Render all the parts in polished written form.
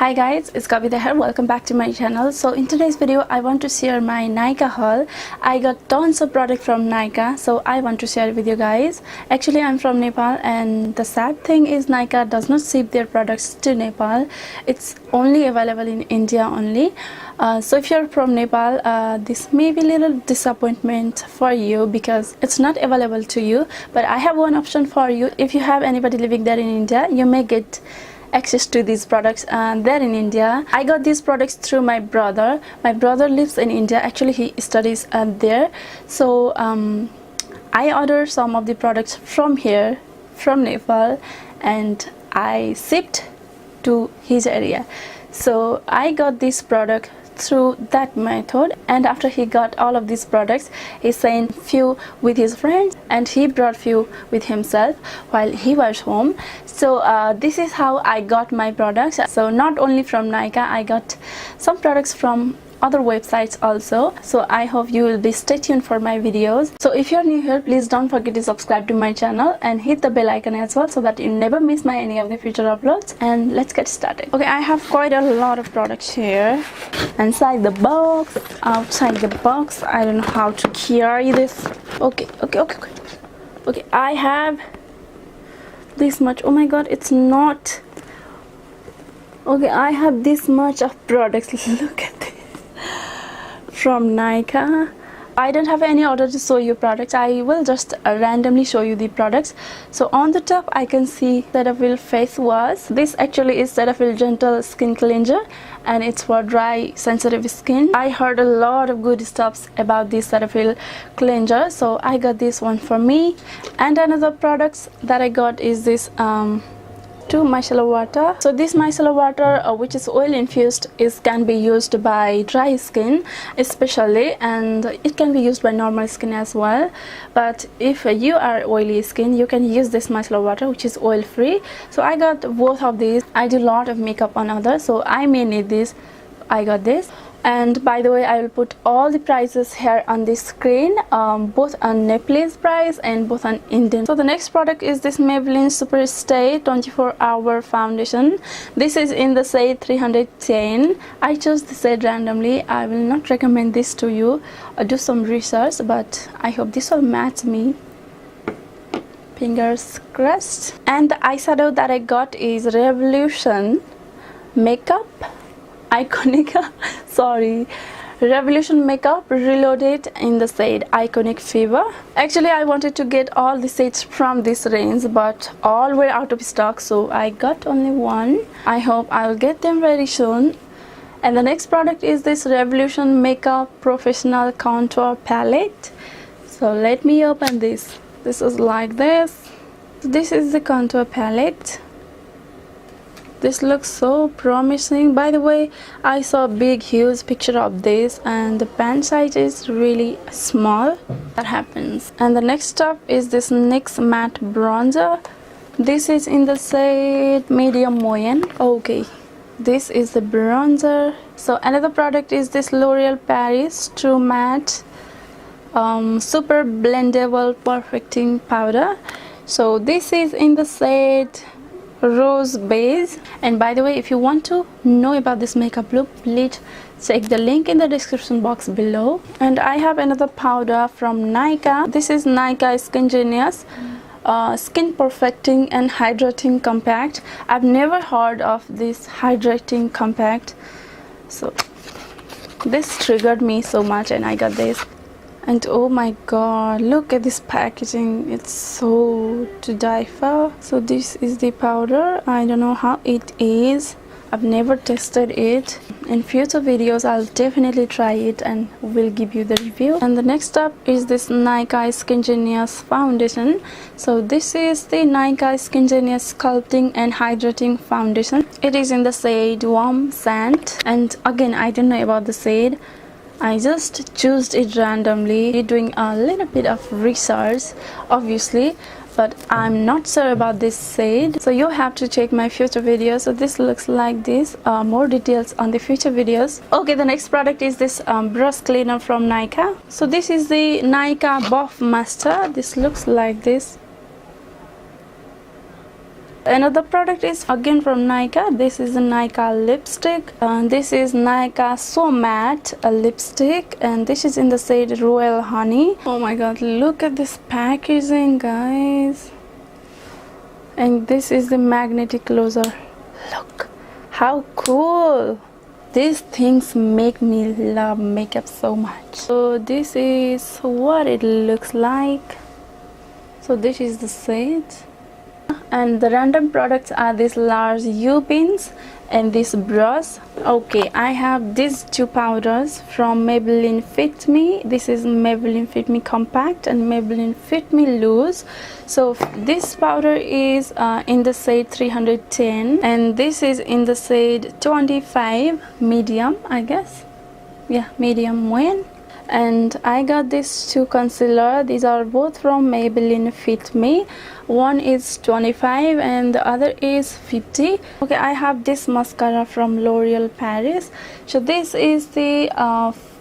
Hi guys, it's Kavita here. Welcome back to my channel. So in today's video I want to share my Nykaa haul. I got tons of product from Nykaa, so I want to share it with you guys. Actually I'm from Nepal, and the sad thing is Nykaa does not ship their products to Nepal. It's only available in India only. So if you're from Nepal, this may be a little disappointment for you because it's not available to you, but I have one option for you. If you have anybody living there in India, you may get access to these products there in India. I got these products through my brother. My brother lives in India. Actually he studies there, so I ordered some of the products from here, from Nepal, and I shipped to his area. So I got this product through that method, and after he got all of these products, he sent few with his friends and he brought few with himself while he was home. So this is how I got my products. So not only from Nykaa, I got some products from other websites also. So I hope you will be stay tuned for my videos. So if you're new here, please don't forget to subscribe to my channel and hit the bell icon as well, so that you never miss my any of the future uploads. And let's get started. Okay, I have quite a lot of products here inside the box, outside the box. I don't know how to carry this. Okay, I have this much. Oh my god, it's not okay. I have this much of products. Look at this from Nykaa. I don't have any order to show you products. I will just randomly show you the products. So on the top I can see Cetaphil face wash. This actually is Cetaphil gentle skin cleanser, and it's for dry sensitive skin. I heard a lot of good stuff about this Cetaphil cleanser, so I got this one for me. And another products that I got is this micellar water. So this micellar water, which is oil infused, can be used by dry skin especially, and it can be used by normal skin as well. But if you are oily skin, you can use this micellar water, which is oil free. So I got both of these. I do a lot of makeup on others, so I may need this. I got this. And by the way, I will put all the prices here on the screen, both on Nepalese price and both on Indian. So the next product is this Maybelline Super Stay 24-hour foundation. This is in the shade 310. I chose the shade randomly. I will not recommend this to you. Do some research, but I hope this will match me. Fingers crossed. And the eyeshadow that I got is Revolution Makeup Iconic Revolution Makeup Reloaded in the shade Iconic Fever. Actually I wanted to get all the shades from this range, but all were out of stock, so I got only one. I hope I'll get them very soon. And the next product is this Revolution Makeup Professional Contour Palette. So let me open this. This is like this. This is the contour palette. This looks so promising. By the way, I saw a big huge picture of this, and the pan size is really small. That happens. And the next up is this NYX matte bronzer. This is in the shade medium moyen. Okay, this is the bronzer. So another product is this L'Oreal Paris True Matte Super Blendable Perfecting Powder. So this is in the shade Rose Beige. And by the way, if you want to know about this makeup look, please check the link in the description box below. And I have another powder from Nykaa. This is Nykaa Skin Genius Skin Perfecting and Hydrating Compact. I've never heard of this hydrating compact, so this triggered me so much, and I got this. And oh my god, look at this packaging. It's so to die for. So this is the powder. I don't know how it is. I've never tested it. In future videos I'll definitely try it and will give you the review. And the next up is this Nykaa Skin Genius foundation. So this is the Nykaa Skin Genius Sculpting and Hydrating Foundation. It is in the shade Warm Sand. And again, I don't know about the shade. I just chose it randomly, doing a little bit of research obviously, but I'm not sure about this shade, so you have to check my future videos. So this looks like this. More details on the future videos. Okay, the next product is this brush cleaner from Nykaa. So this is the Nykaa Buff Master. This looks like this. Another product is again from Nykaa. This is a Nykaa lipstick. This is Nykaa So Matte lipstick, and this is in the shade Royal Honey. Oh my god, look at this packaging, guys. And this is the magnetic closer. Look how cool. These things make me love makeup so much. So this is what it looks like. So this is the shade. And the random products are these large U pins and this brush. Okay, I have these two powders from Maybelline Fit Me. This is Maybelline Fit Me Compact and Maybelline Fit Me Loose. So this powder is in the shade 310 and this is in the shade 25 medium, I guess. Yeah, medium wen. And I got these two concealer. These are both from Maybelline Fit Me. One is 25 and the other is 50. Okay, I have this mascara from L'Oreal Paris. So this is the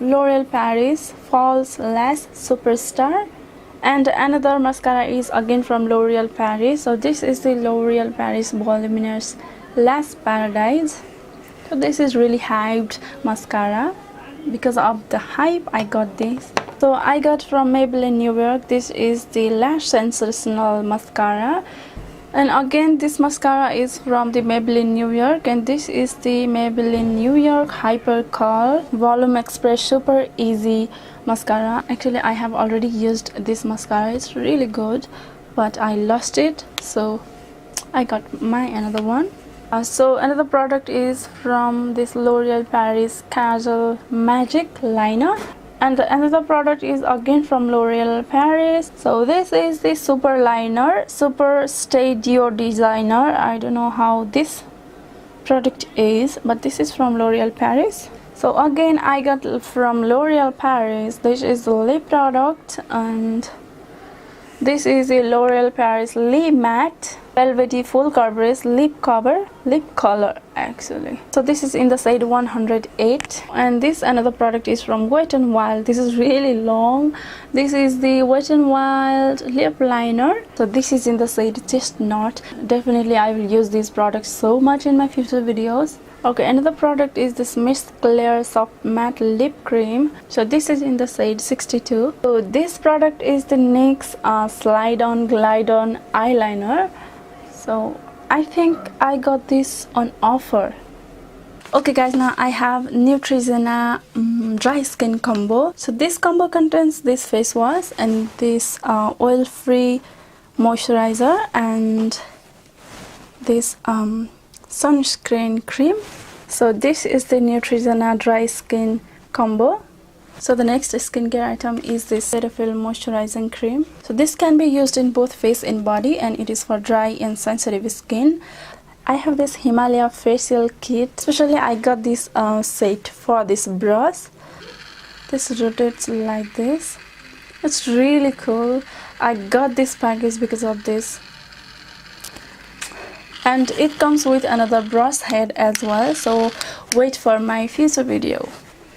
L'Oreal Paris False Lash Superstar. And another mascara is again from L'Oreal Paris. So this is the L'Oreal Paris Voluminous Lash Paradise. So this is really hyped mascara. Because of the hype, I got this. So I got from Maybelline New York. This is the Lash Sensational Mascara. And again, this mascara is from the Maybelline New York. And this is the Maybelline New York Hyper Curl Volume Express Super Easy Mascara. Actually, I have already used this mascara. It's really good. But I lost it. So I got my another one. So another product is from this L'Oreal Paris Casual Magic Liner, and another product is again from L'Oreal Paris. So this is the Super Liner, Super Studio Designer. I don't know how this product is, but this is from L'Oreal Paris. So again, I got from L'Oreal Paris. This is the lip product, and this is the L'Oreal Paris Lip Matte Velvety Full Coverage Lip Color actually. So this is in the shade 108. And this another product is from Wet n Wild. This is really long. This is the Wet n Wild lip liner. So this is in the shade Chestnut. Definitely I will use these products so much in my future videos. Okay, another product is this Miss Claire Soft Matte Lip Cream. So this is in the shade 62. So this product is the NYX Slide On Glide On Eyeliner. So I think I got this on offer. Okay guys, now I have Neutrogena dry skin combo. So this combo contains this face wash and this oil free moisturizer and this sunscreen cream. So this is the Neutrogena dry skin combo. So the next skincare item is this Cetaphil moisturizing cream. So this can be used in both face and body, and it is for dry and sensitive skin. I have this Himalaya facial kit. Especially I got this set for this brush. This rotates like this. It's really cool. I got this package because of this. And it comes with another brush head as well. So wait for my future video.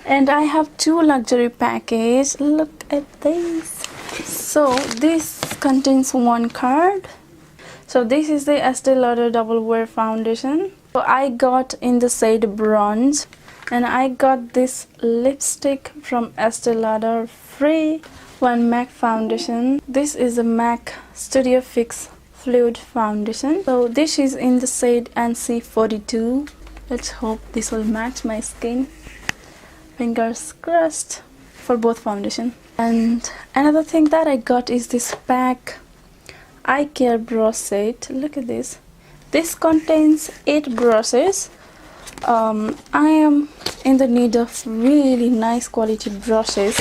And I have two luxury packages. Look at this. So this contains one card. So this is the Estee Lauder Double Wear Foundation. So I got in the shade bronze. And I got this lipstick from Estee Lauder Free One MAC Foundation. This is a MAC Studio Fix Fluid Foundation. So this is in the shade NC42. Let's hope this will match my skin. Fingers crossed for both foundation. And another thing that I got is this pack eye care brush set. Look at this. This contains 8 brushes. I am in the need of really nice quality brushes.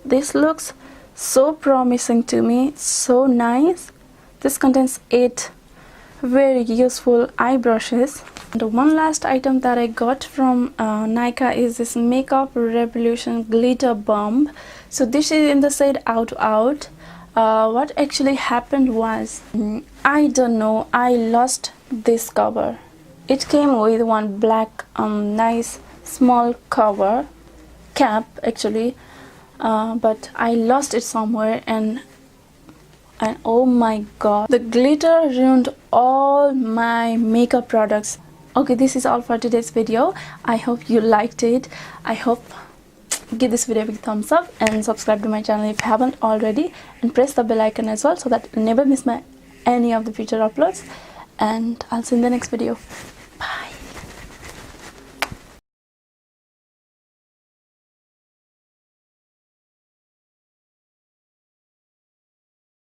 This looks so promising to me, so nice. This contains 8 very useful eye brushes. And one last item that I got from Nykaa is this Makeup Revolution Glitter Bomb. So this is in the shade Out Out. What actually happened was, I don't know, I lost this cover. It came with one black nice small cover cap actually, but I lost it somewhere, and oh my god, the glitter ruined all my makeup products. Okay, this is all for today's video. I hope you liked it. I hope give this video a big thumbs up and subscribe to my channel if you haven't already, and press the bell icon as well so that you never miss any of the future uploads. And I'll see you in the next video.